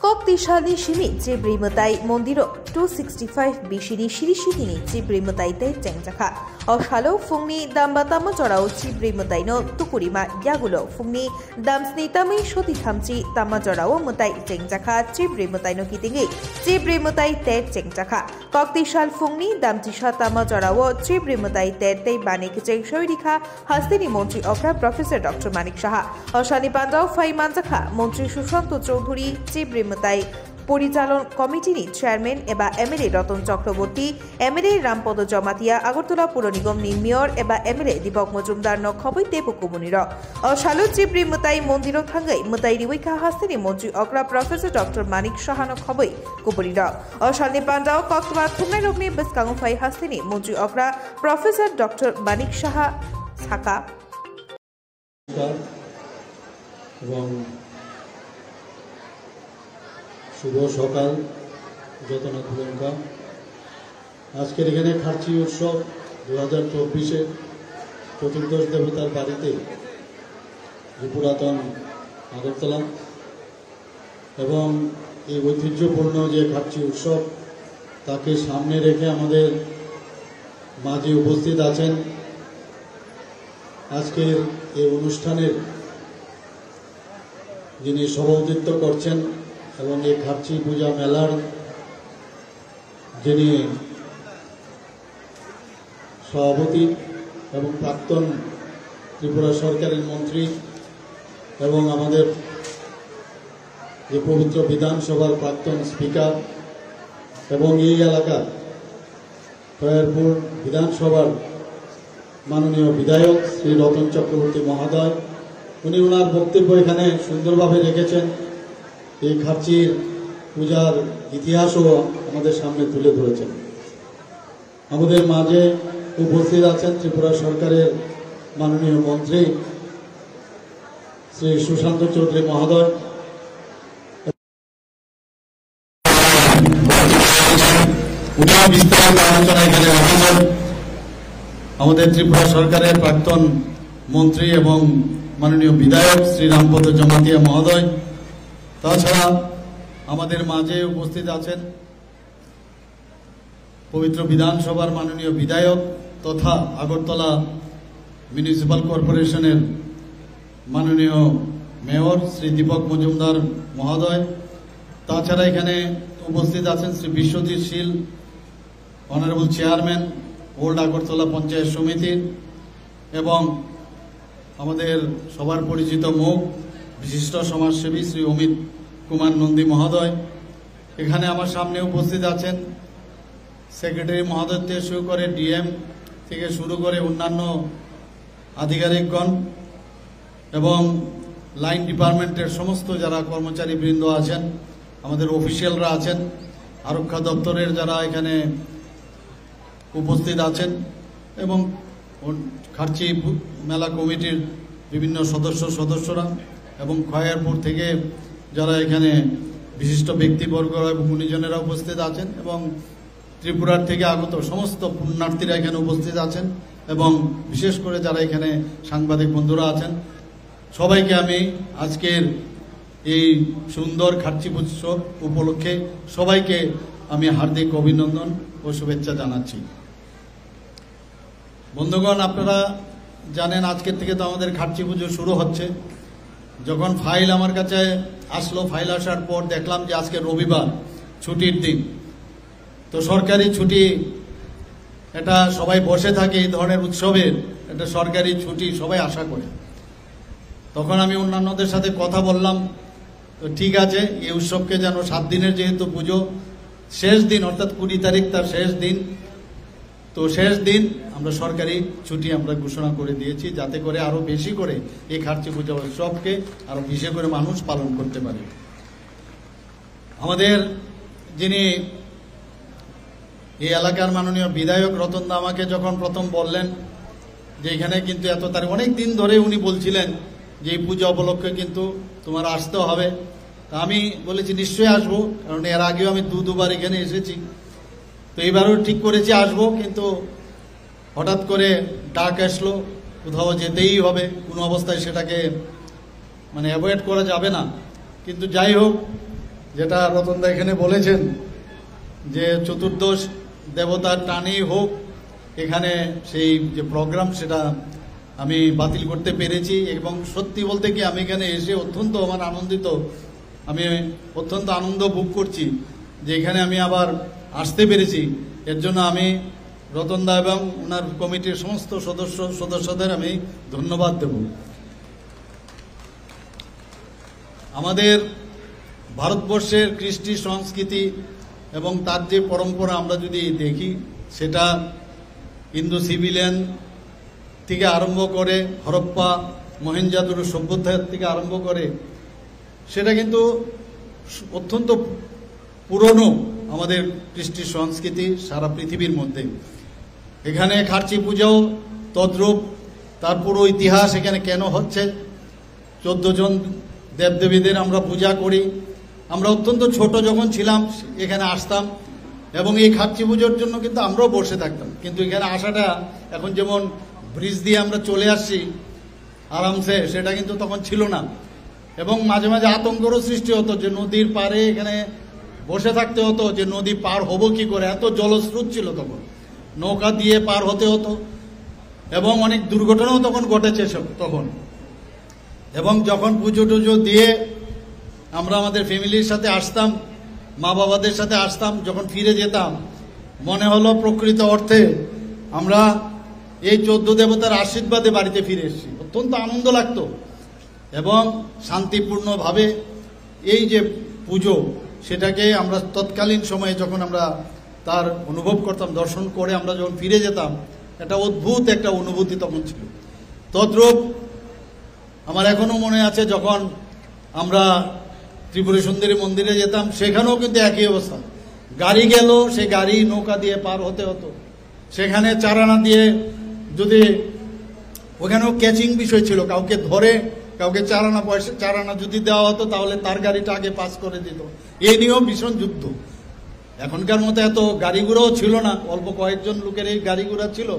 Kokdishali Shini, Jibrimutai Mondiro, 265 Bishini Shirishini, Jibrimutai Tengjaka, Oshalo, Fungni, Dambatama Jorao, Jibrimutaino, Tukurima, Yagulo, Fungni, Damsnitami, Shotikamchi, Tamajorao, Mutai Tengjaka, Jibrimutaino Kitingi, Jibrimutai Tengjaka, Kokdishal Fungni, Damtisha Tamajorao, Jibrimutai Te Banik Shoidika, Hastini Montri Opera, Professor Dr. Manik Shaha, Oshani Pandao, Fai Manzaka, Montri Shushanto Choudhury, Jibrimutai পরিচালন কমিটির chairman এবং MLA Ratan Chakraborty MLA Rampada Jamatia Agartala পুর নিগম mayor এবং MLA Dipak Majumdar নখবই তেপুকুমনির অশালু জিব্রিমুতাই মন্দির থাঙ্গাই মুতাই রিউইকা হাস্তিনি মন্ত্রী অগ্রা professor doctor মানিক সাহানো খবই কুবরির অশালনি পান্ডাও কক্তবা থুমনাই রগনি বেসকাঙ্গুফাই হাস্তিনি মন্ত্রী অগ্রা professor doctor Manik Saha ছাকা এবং শুভ সকাল যতনা খুলঙ্কা আজকের এখানে খার্চি উৎসব 2024-এ চতুর্দশ দেবতার বাড়িতে যে পুরাতন আগরতলা এবং এই ঐতিহ্যপূর্ণ যে খার্চি উৎসব তাকে সামনে রেখে আমাদের মাঝে উপস্থিত আছেন আজকের এই অনুষ্ঠানের যিনি সভাপতিত্ব করছেন এবং এই খার্চি পূজা মেলার যিনি সভাপতি এবং প্রাক্তন ত্রিপুরা সরকারের মন্ত্রী এবং আমাদের যে পবিত্র বিধানসভার প্রাক্তন স্পিকার এবং এই এলাকার খয়ারপুর বিধানসভার মাননীয় বিধায়ক শ্রী রতন চক্রবর্তী মহোদয় উনি ওনার বক্তব্য এখানে সুন্দরভাবে রেখেছেন এই খার্চির পূজার ইতিহাসও আমাদের সামনে তুলে ধরেছেন আমাদের মাঝে উপস্থিত আছেন ত্রিপুরা সরকারের মাননীয় মন্ত্রী শ্রী সুশান্ত চৌধুরী মহোদয় উনিও বিস্তারিত আলোচনা এখানে রাখছেন আমাদের ত্রিপুরা সরকারের প্রাক্তন মন্ত্রী এবং মাননীয় বিধায়ক শ্রী রামপদ জমাতিয়া মহোদয় তাছাড়া আমাদের মাঝে উপস্থিত আছেন পবিত্র বিধানসভার মাননীয় বিধায়ক তথা আগরতলা মিউনিসিপাল কর্পোরেশনের মাননীয় মেয়র শ্রী দীপক মজুমদার মহোদয় তাছাড়া এখানে উপস্থিত আছেন Shri Biswajit Shil honourable chairman old Agartala panchayat সমিতির এবং আমাদের সবার পরিচিত মুখ বিশিষ্ট সমাজসেবী শ্রী অমিত কুমার নন্দী মহোদয় এখানে আমার সামনে উপস্থিত আছেন সেক্রেটারি মহোদয় থেকে শুরু করে ডিএম থেকে শুরু করে অন্যান্য আধিকারিকগণ এবং লাইন ডিপার্টমেন্টের সমস্ত যারা কর্মচারী বৃন্দ আছেন আমাদের অফিসিয়ালরা আছেন আরক্ষা দপ্তরের যারা এখানে উপস্থিত আছেন এবং খার্চি মেলা কমিটির বিভিন্ন সদস্যরা এবং খয়ারপুর থেকে যারা এখানে বিশিষ্ট ব্যক্তিবর্গ এবং গুণীজনেরা উপস্থিত আছেন এবং ত্রিপুরার থেকে আগত সমস্ত পুণ্যার্থীরা এখানে উপস্থিত আছেন এবং বিশেষ করে যারা এখানে সাংবাদিক বন্ধুরা আছেন সবাইকে আমি আজকের এই সুন্দর খার্চি উৎসব উপলক্ষে সবাইকে আমি হার্দিক অভিনন্দন ও শুভেচ্ছা জানাচ্ছি বন্ধুগণ আপনারা জানেন আজকের থেকে তো আমাদের খার্চি পুজো শুরু হচ্ছে যখন ফাইল আমার কাছে আসলো ফাইল আসার পর দেখলাম যে আজকে রবিবার ছুটির দিন তো সরকারি ছুটি এটা সবাই বসে থাকে এই ধরনের উৎসবের এটা সরকারি ছুটি সবাই আশা করে তখন আমি অন্যান্যদের সাথে কথা বললাম তো ঠিক আছে এই উৎসবকে যেন 7 দিনের যেহেতু পুজো শেষ দিন অর্থাৎ 20 তারিখ তার শেষ দিন তো শেষ দিন আমরা সরকারি ছুটি আমরা ঘোষণা করে দিয়েছি যাতে করে আরো বেশি করে এই খার্চি পূজা উৎসবকে আরো বেশি করে মানুষ পালন করতে পারে আমাদের যিনি এই এলাকার মাননীয় বিধায়ক রতন দা আমাকে যখন প্রথম বললেন যে এখানে কিন্তু এত তারিখ অনেক দিন ধরে উনি বলছিলেন যে এই পূজা উপলক্ষে কিন্তু তোমার আসতে হবে তা আমি বলেছি নিশ্চয়ই আসবো কারণ এর আগেও আমি দুবার এখানে এসেছি তো এবারও ঠিক করেছি আসবো কিন্তু হঠাৎ করে ডাক আসলো কোথাও যেতেই হবে কোনো অবস্থায় সেটাকে মানে অ্যাভয়েড করা যাবে না কিন্তু যাই হোক যেটা রতনদা এখানে বলেছেন যে চতুর্দশ দেবতার টানেই হোক এখানে সেই যে প্রোগ্রাম সেটা আমি বাতিল করতে পেরেছি। এবং সত্যি বলতে কি আমি এখানে এসে অত্যন্ত আমার আনন্দিত, আমি অত্যন্ত আনন্দ ভোগ করছি যে এখানে আমি আবার আসতে পেরেছি। এর জন্য আমি রতনদা এবং ওনার কমিটির সমস্ত সদস্যদের আমি ধন্যবাদ দেব। আমাদের ভারতবর্ষের কৃষ্টি সংস্কৃতি এবং তার যে পরম্পরা আমরা যদি দেখি, সেটা ইন্দো সিভিলিয়ান থেকে আরম্ভ করে হরপ্পা মহেঞ্জোদারো সভ্যতার থেকে আরম্ভ করে সেটা কিন্তু অত্যন্ত পুরনো আমাদের কৃষ্টি সংস্কৃতি সারা পৃথিবীর মধ্যে। এখানে খার্চি পূজাও তদ্রূপ, তার পুরো ইতিহাস এখানে কেন হচ্ছে। 14 জন দেবদেবীদের আমরা পূজা করি। আমরা অত্যন্ত ছোট যখন ছিলাম এখানে আসতাম এবং এই খার্চি পুজোর জন্য কিন্তু আমরাও বসে থাকতাম, কিন্তু এখানে আসাটা এখন যেমন ব্রিজ দিয়ে আমরা চলে আসছি আরামসে, সেটা কিন্তু তখন ছিল না। এবং মাঝে মাঝে আতঙ্কেরও সৃষ্টি হতো যে নদীর পাড়ে এখানে বসে থাকতে হতো, যে নদী পার হবো কি করে, এত জলস্রোত ছিল তখন, নৌকা দিয়ে পার হতে হতো এবং অনেক দুর্ঘটনাও তখন ঘটেছে তখন। এবং যখন পুজো টুজো দিয়ে আমরা আমাদের ফ্যামিলির সাথে আসতাম, মা বাবাদের সাথে আসতাম, যখন ফিরে যেতাম মনে হলো প্রকৃত অর্থে আমরা এই 14 দেবতার আশীর্বাদে বাড়িতে ফিরে এসেছি। অত্যন্ত আনন্দ লাগতো এবং শান্তিপূর্ণভাবে এই যে পুজো সেটাকে আমরা তৎকালীন সময়ে যখন আমরা তার অনুভব করতাম, দর্শন করে আমরা যখন ফিরে যেতাম, একটা অদ্ভুত একটা অনুভূতি তখন ছিল। তদ্রূপ আমার এখনো মনে আছে যখন আমরা ত্রিপুরা সুন্দরী মন্দিরে যেতাম, সেখানেও কিন্তু একই অবস্থা। গাড়ি গেল, সে গাড়ি নৌকা দিয়ে পার হতে হতো। সেখানে চারানা দিয়ে যদি ওখানেও ক্যাচিং বিষয় ছিল, কাউকে ধরে কাউকে চারানা যদি দেওয়া হতো তাহলে তার গাড়িটা আগে পাস করে দিত। এই নিয়েও ভীষণ যুদ্ধ। এখনকার মতো এত গাড়ি ঘোড়াও ছিল না, অল্প কয়েকজন লোকের এই গাড়ি ঘোড়া ছিল,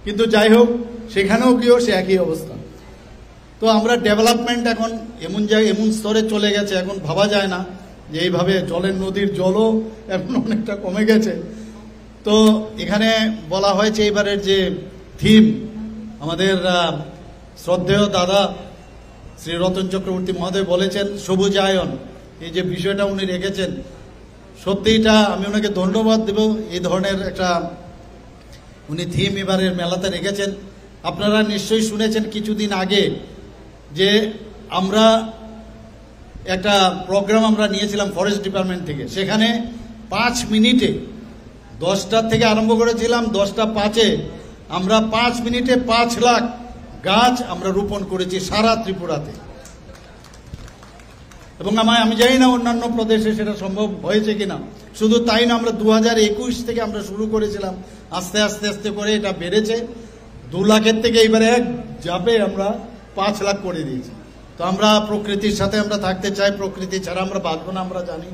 কিন্তু যাই হোক সেখানেও গিয়েও সে একই অবস্থা। তো আমরা ডেভেলপমেন্ট এখন এমন জায়গায় এমন স্তরে চলে গেছে, এখন ভাবা যায় না যে এইভাবে জলের নদীর জলও এখন অনেকটা কমে গেছে। তো এখানে বলা হয়েছে এবারের যে থিম, আমাদের শ্রদ্ধেয় দাদা শ্রী রতন চক্রবর্তী মহোদয় বলেছেন সবুজায়ন, এই যে বিষয়টা উনি রেখেছেন, সত্যি এটা আমি ওনাকে ধন্যবাদ দেব। এই ধরনের একটা উনি থিম এবারের মেলাতে রেখেছেন। আপনারা নিশ্চয়ই শুনেছেন কিছুদিন আগে যে আমরা একটা প্রোগ্রাম আমরা নিয়েছিলাম ফরেস্ট ডিপার্টমেন্ট থেকে, সেখানে 5 মিনিটে 10টার থেকে আরম্ভ করেছিলাম, 10:05 আমরা 5 মিনিটে 5 লাখ গাছ আমরা রোপণ করেছি সারা ত্রিপুরাতে। এবং আমি জানি না অন্যান্য প্রদেশে সেটা সম্ভব হয়েছে কিনা। শুধু তাই না, আমরা 2021 থেকে আমরা শুরু করেছিলাম, আস্তে আস্তে আস্তে করে এটা বেড়েছে। 2 লাখের থেকে এবারে এক যাবে আমরা 5 লাখ করে দিয়েছি। তো আমরা প্রকৃতির সাথে আমরা থাকতে চাই, প্রকৃতি ছাড়া আমরা বাঁচব না, আমরা জানি।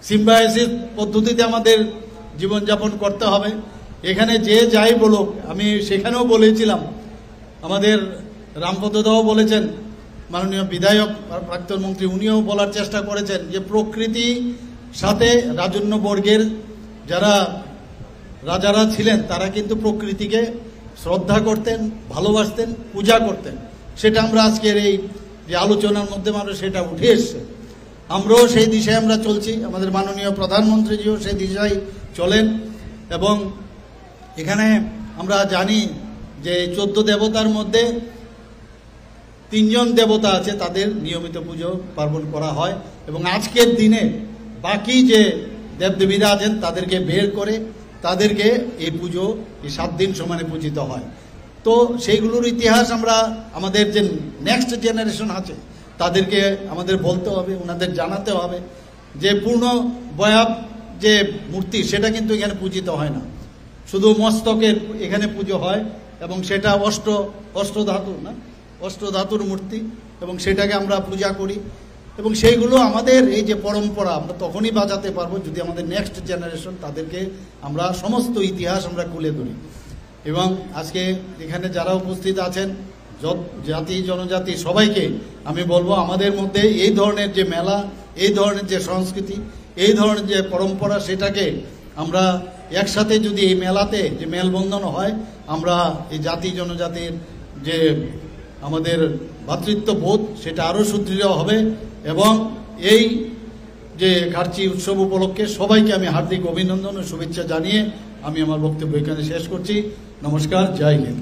সিম্বায়োসিস পদ্ধতিতে আমাদের জীবনযাপন করতে হবে। এখানে যে যাই বলুক, আমি সেখানেও বলেছিলাম, আমাদের রামপদদাও বলেছেন, মাননীয় বিধায়ক প্রাক্তন মন্ত্রী উনিও বলার চেষ্টা করেছেন যে প্রকৃতি সাথে রাজন্য বর্গের যারা রাজারা ছিলেন তারা কিন্তু প্রকৃতিকে শ্রদ্ধা করতেন, ভালোবাসতেন, পূজা করতেন। সেটা আমরা আজকের এই যে আলোচনার মধ্যে আমরা সেটা উঠে এসছে। আমরাও সেই দিশায় আমরা চলছি, আমাদের মাননীয় প্রধানমন্ত্রীজিও সেই দিশায় চলেন। এবং এখানে আমরা জানি যে 14 দেবতার মধ্যে 3 জন দেবতা আছে, তাদের নিয়মিত পুজো পার্বণ করা হয়। এবং আজকের দিনে বাকি যে দেবদেবীরা আছেন তাদেরকে বের করে তাদেরকে এই পুজো এই 7 দিন সমানে পূজিত হয়। তো সেইগুলোর ইতিহাস আমরা আমাদের যে নেক্সট জেনারেশন আছে তাদেরকে আমাদের বলতে হবে, ওনাদের জানাতে হবে যে পূর্ণ বয়াব যে মূর্তি সেটা কিন্তু এখানে পূজিত হয় না, শুধু মস্তকের এখানে পুজো হয়। এবং সেটা অষ্টধাতুর মূর্তি, এবং সেটাকে আমরা পূজা করি। এবং সেইগুলো আমাদের এই যে পরম্পরা আমরা তখনই বাঁচাতে পারবো যদি আমাদের নেক্সট জেনারেশন তাদেরকে আমরা সমস্ত ইতিহাস আমরা খুলে ধরি। এবং আজকে এখানে যারা উপস্থিত আছেন, জাতি জনজাতি সবাইকে আমি বলবো আমাদের মধ্যে এই ধরনের যে মেলা, এই ধরনের যে সংস্কৃতি, এই ধরনের যে পরম্পরা, সেটাকে আমরা একসাথে যদি এই মেলাতে যে মেলবন্ধন হয়, আমরা এই জাতি জনজাতির যে আমাদের ভ্রাতৃত্ববোধ সেটা আরও সুদৃঢ় হবে। এবং এই যে খার্চি উৎসব উপলক্ষে সবাইকে আমি হার্দিক অভিনন্দন ও শুভেচ্ছা জানিয়ে আমি আমার বক্তব্য এখানে শেষ করছি। নমস্কার, জয় হিন্দ।